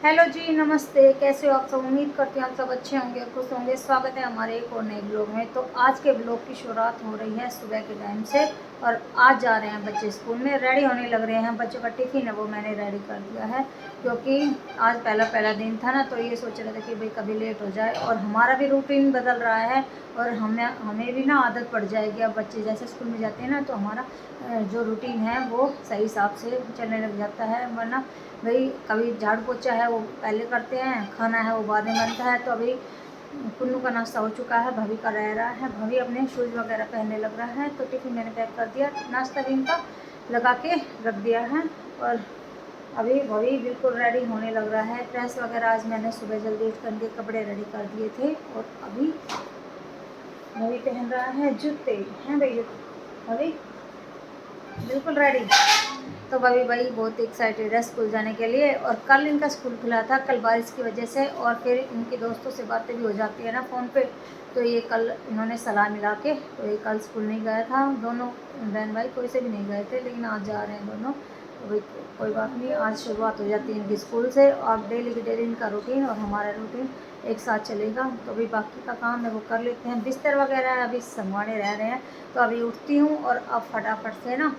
Hello जी, नमस्ते। कैसे हो आप सब? उम्मीद करती हूँ आप सब अच्छे होंगे, खुश होंगे। स्वागत है हमारे एक और नए ब्लॉग में। तो आज के ब्लॉग की शुरुआत हो रही है सुबह के टाइम से और आज जा रहे हैं बच्चे स्कूल में, रेडी होने लग रहे हैं। बच्चों का टिफ़िन है वो मैंने रेडी कर दिया है क्योंकि आज पहला दिन था ना, तो ये सोच रहे थे कि भाई कभी लेट हो जाए और हमारा भी रूटीन बदल रहा है और हमें भी ना आदत पड़ जाएगी। अब बच्चे जैसे स्कूल में जाते हैं ना, तो हमारा जो रूटीन है वो सही हिसाब से चलने लग जाता है। वरना भाई कभी झाड़ू पोछा है वो पहले करते हैं, खाना है वो बाद में बनता है। तो अभी कुन्नू का नाश्ता हो चुका है, भभी का रह रहा है। भभी अपने शूज़ वगैरह पहनने लग रहा है, तो टिफ़िन मैंने पैक कर दिया, नाश्ता भी इनका लगा के रख दिया है। और अभी भभी बिल्कुल रेडी होने लग रहा है। प्रेस वगैरह आज मैंने सुबह जल्दी उठ करके कपड़े रेडी कर दिए थे और अभी भभी पहन रहा है जूते। हैं भाई भभी बिल्कुल रेडी। तो भाई बहुत एक्साइटेड है स्कूल जाने के लिए। और कल इनका स्कूल खुला था, कल बारिश की वजह से, और फिर इनके दोस्तों से बातें भी हो जाती है ना फ़ोन पे। तो ये कल इन्होंने सलाह मिला के, तो ये कल स्कूल नहीं गया था। दोनों बहन भाई कोई से भी नहीं गए थे, लेकिन आज जा रहे हैं दोनों। तो भाई कोई बात नहीं, आज शुरुआत हो जाती है इनकी स्कूल से। और डेली की डेली इनका रूटीन और हमारा रूटीन एक साथ चलेगा। तो अभी बाकी का काम है वो कर लेते हैं। बिस्तर वगैरह अभी संभालने रह रहे हैं, तो अभी उठती हूँ और अब फटाफट से ना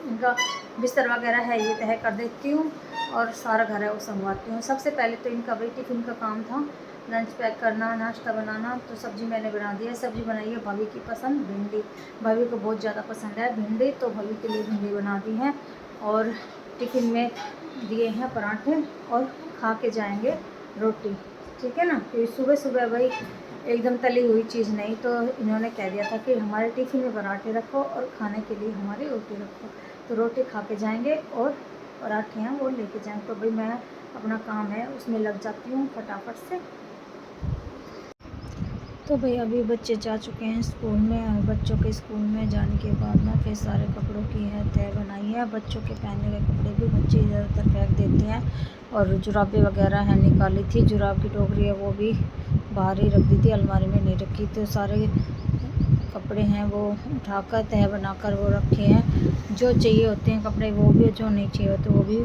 इनका बिस्तर वगैरह है ये तय कर देती हूँ और सारा घर है वो संभालती हूँ। सबसे पहले तो इनका भाई टिफ़िन का काम था, लंच पैक करना, नाश्ता बनाना। तो सब्ज़ी मैंने बना दी है। सब्ज़ी बनाई है भाभी की पसंद भिंडी, भाभी को बहुत ज़्यादा पसंद है भिंडी, तो भाभी के लिए भिंडी बना दी है। और टिफ़िन में दिए हैं पराठे और खा के जाएंगे रोटी, ठीक है ना। तो सुबह सुबह भाई एकदम तली हुई चीज़ नहीं, तो इन्होंने कह दिया था कि हमारे टिफ़िन में पराठे रखो और खाने के लिए हमारी रोटी रखो। तो रोटी खा के जाएंगे और पराठे हैं वो लेके जाएंगे। तो भाई मैं अपना काम है उसमें लग जाती हूँ फटाफट से। तो भाई अभी बच्चे जा चुके हैं स्कूल में और बच्चों के स्कूल में जाने के बाद ना फिर सारे कपड़ों की है तय बनाई है। बच्चों के पहनने के कपड़े भी बच्चे इधर उधर फेंक देते हैं और जुराबें वगैरह है निकाली थी, जुराब की टोकरी है वो भी बाहर ही रख दी थी, अलमारी में नहीं रखी। तो सारे कपड़े हैं वो उठाकर तह बनाकर वो रखे हैं। जो चाहिए होते हैं कपड़े वो भी, जो नहीं चाहिए होते वो भी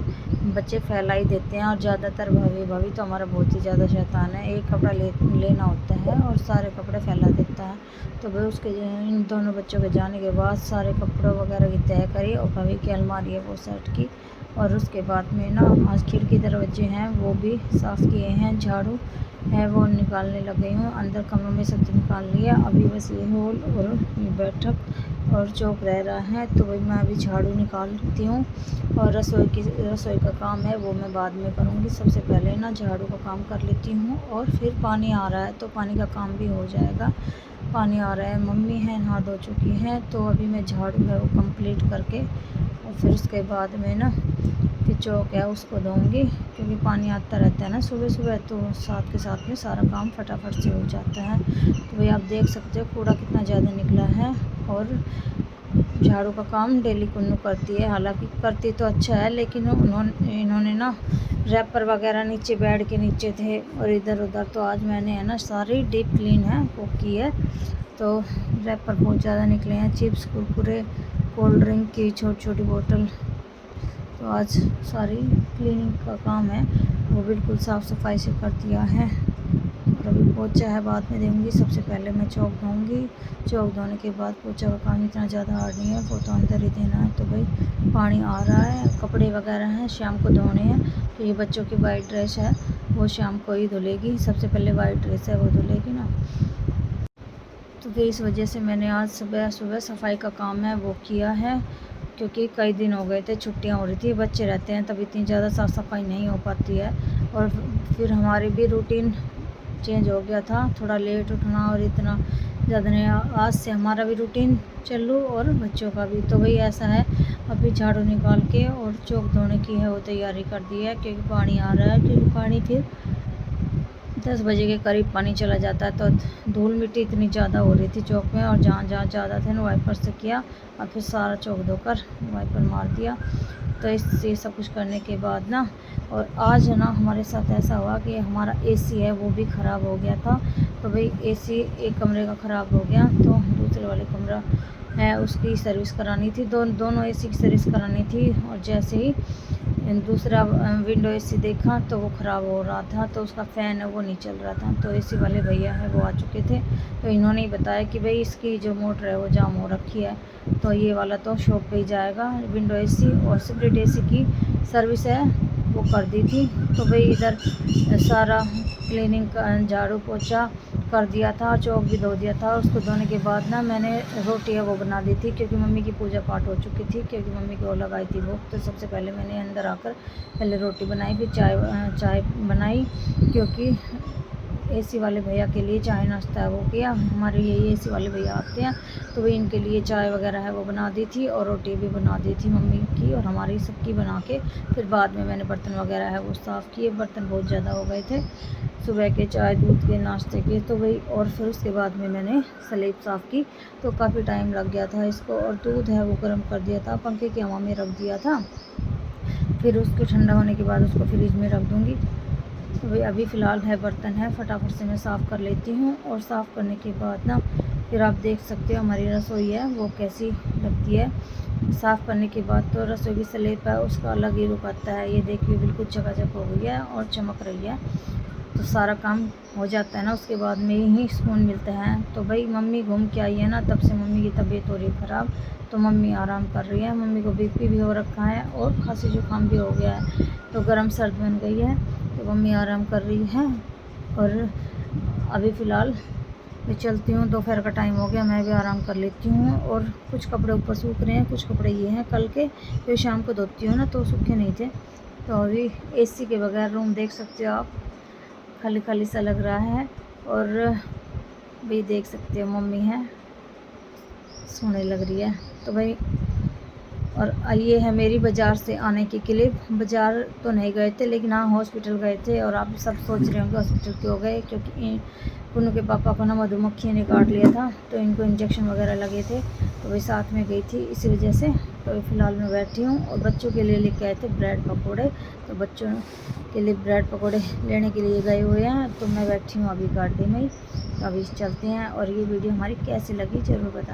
बच्चे फैला ही देते हैं। और ज़्यादातर भाभी तो हमारा बहुत ही ज़्यादा शैतान है, एक कपड़ा लेना होता है और सारे कपड़े फैला देता है। तो भाई उसके इन दोनों बच्चों के जाने के बाद सारे कपड़ों वगैरह की तय करी और भाभी की अलमारी है वो सेट की। और उसके बाद में ना आज खिड़की दरवाजे हैं वो भी साफ़ किए हैं, झाड़ू है वो निकालने लग गई हूँ। अंदर कमरों में सब निकाल लिया, अभी बस ये हॉल और बैठक और चौक रह रहा है। तो वही मैं अभी झाड़ू निकालती हूँ और रसोई का काम है वो मैं बाद में करूँगी। सबसे पहले ना झाड़ू का काम कर लेती हूँ और फिर पानी आ रहा है तो पानी का काम भी हो जाएगा। पानी आ रहा है, मम्मी है नहा धो चुकी हैं, तो अभी मैं झाड़ू है वो कंप्लीट करके और फिर उसके बाद में ना फिर चौक है उसको धोऊंगी, क्योंकि पानी आता रहता है ना सुबह सुबह, तो साथ के साथ में सारा काम फटाफट से हो जाता है। तो भाई आप देख सकते हो कूड़ा कितना ज़्यादा निकला है। और झाड़ू का काम डेली कुन्नू करती है, हालांकि करती तो अच्छा है, लेकिन इन्होंने ना रैपर वगैरह नीचे बेड के नीचे थे और इधर उधर, तो आज मैंने है ना सारी डीप क्लीन है वो की है। तो रैपर बहुत ज़्यादा निकले हैं, चिप्स कुरकुरे कोल्ड ड्रिंक की छोटी छोटी बोतल। तो आज सारी क्लीनिंग का काम है वो बिल्कुल साफ़ सफाई से कर दिया है। और अभी पोछा है बाद में देंगी, सबसे पहले मैं चौक धोऊंगी। चौक धोने के बाद पोछा का काम इतना ज़्यादा हार्ड नहीं है, वो तो अंदर ही देना है। तो भाई पानी आ रहा है, कपड़े वगैरह हैं शाम को धोने हैं। तो ये बच्चों की वाइट ड्रेस है वो शाम को ही धुलेगी, सबसे पहले वाइट ड्रेस है वो धुलेगी ना। तो फिर इस वजह से मैंने आज सुबह सुबह सफाई का काम है वो किया है, क्योंकि कई दिन हो गए थे, छुट्टियां हो रही थी, बच्चे रहते हैं तब इतनी ज़्यादा साफ़ सफाई नहीं हो पाती है। और फिर हमारी भी रूटीन चेंज हो गया था, थोड़ा लेट उठना और इतना ज़्यादा नहीं। आज से हमारा भी रूटीन चालू और बच्चों का भी। तो वही ऐसा है, अभी झाड़ू निकाल के और चौक धोने की है वो तैयारी कर दी है, क्योंकि पानी आ रहा है। क्योंकि पानी फिर 10 बजे के करीब पानी चला जाता है, तो धूल मिट्टी इतनी ज़्यादा हो रही थी चौक में, और जहाँ जहाँ ज़्यादा थे ना वाइपर से किया और फिर सारा चौक धोकर वाइपर मार दिया। तो इससे सब कुछ करने के बाद ना, और आज ना हमारे साथ ऐसा हुआ कि हमारा एसी है वो भी ख़राब हो गया था। तो भाई एसी एक कमरे का ख़राब हो गया, तो दूसरे वाले कमरा है उसकी सर्विस करानी थी, दोनों एसी की सर्विस करानी थी। और जैसे ही दूसरा विंडो एसी देखा तो वो ख़राब हो रहा था, तो उसका फ़ैन है वो नहीं चल रहा था। तो एसी वाले भैया है वो आ चुके थे, तो इन्होंने ही बताया कि भाई इसकी जो मोटर है वो जाम हो रखी है, तो ये वाला तो शॉप पे ही जाएगा। विंडो एसी और स्प्लिट एसी की सर्विस है वो कर दी थी। तो भाई इधर सारा क्लीनिंग का झाड़ू पोछा कर दिया था, चौक भी धो दिया था। उसको धोने के बाद ना मैंने रोटी है वो बना दी थी, क्योंकि मम्मी की पूजा पाठ हो चुकी थी, क्योंकि मम्मी को लगाई थी भूख। तो सबसे पहले मैंने अंदर आकर पहले रोटी बनाई, फिर चाय बनाई, क्योंकि एसी वाले भैया के लिए चाय नाश्ता है वो किया। हमारे ये एसी वाले भैया आते हैं तो वही इनके लिए चाय वगैरह है वो बना दी थी, और रोटी भी बना दी थी मम्मी की और हमारी सबकी बना के। फिर बाद में मैंने बर्तन वगैरह है वो साफ़ किए, बर्तन बहुत ज़्यादा हो गए थे सुबह के चाय दूध के नाश्ते के, तो वही। और फिर उसके बाद में मैंने स्लेब साफ़ की, तो काफ़ी टाइम लग गया था इसको। और दूध है वो गर्म कर दिया था, पंखे की हवा में रख दिया था, फिर उसको ठंडा होने के बाद उसको फ्रिज में रख दूँगी। तो भाई अभी फ़िलहाल है बर्तन है फटाफट से मैं साफ़ कर लेती हूँ। और साफ़ करने के बाद ना फिर आप देख सकते हो हमारी रसोई है वो कैसी लगती है। साफ़ करने के बाद तो रसोई की स्लेब है उसका अलग ही रुख आता है। ये देखिए बिल्कुल चकाचक हो गई है और चमक रही है। तो सारा काम हो जाता है ना, उसके बाद में ही सुकून मिलता है। तो भाई मम्मी घूम के आई है ना, तब से मम्मी की तबीयत हो रही है ख़राब, तो मम्मी आराम कर रही है। मम्मी को बीपी भी हो रखा है और खांसी जुकाम भी हो गया है, तो गर्म सर्द बन गई है, तो मम्मी आराम कर रही है। और अभी फ़िलहाल मैं चलती हूँ, दोपहर का टाइम हो गया, मैं भी आराम कर लेती हूँ। और कुछ कपड़े ऊपर सूख रहे हैं, कुछ कपड़े ये हैं कल के, फिर शाम को धोती हूँ ना तो सूखे नहीं थे। तो अभी एसी के बगैर रूम देख सकते हो आप, खाली खाली सा लग रहा है। और भी देख सकते हो मम्मी है सोने लग रही है। तो भाई और ये है मेरी बाज़ार से आने की क्लिप। बाज़ार तो नहीं गए थे, लेकिन हाँ हॉस्पिटल गए थे। और आप सब सोच रहे होंगे हॉस्पिटल क्यों गए, क्योंकि पुन्नू के पापा को ना मधुमक्खी ने काट लिया था, तो इनको इंजेक्शन वगैरह लगे थे, तो वही साथ में गई थी इसी वजह से। तो फ़िलहाल मैं बैठी हूँ और बच्चों के लिए लेके आए थे ब्रेड पकोड़े, तो बच्चों के लिए ब्रेड पकोड़े लेने के लिए गए हुए हैं। तो मैं बैठी हूँ अभी गाड़ी में ही, तो अभी चलते हैं। और ये वीडियो हमारी कैसी लगी ज़रूर बताएं।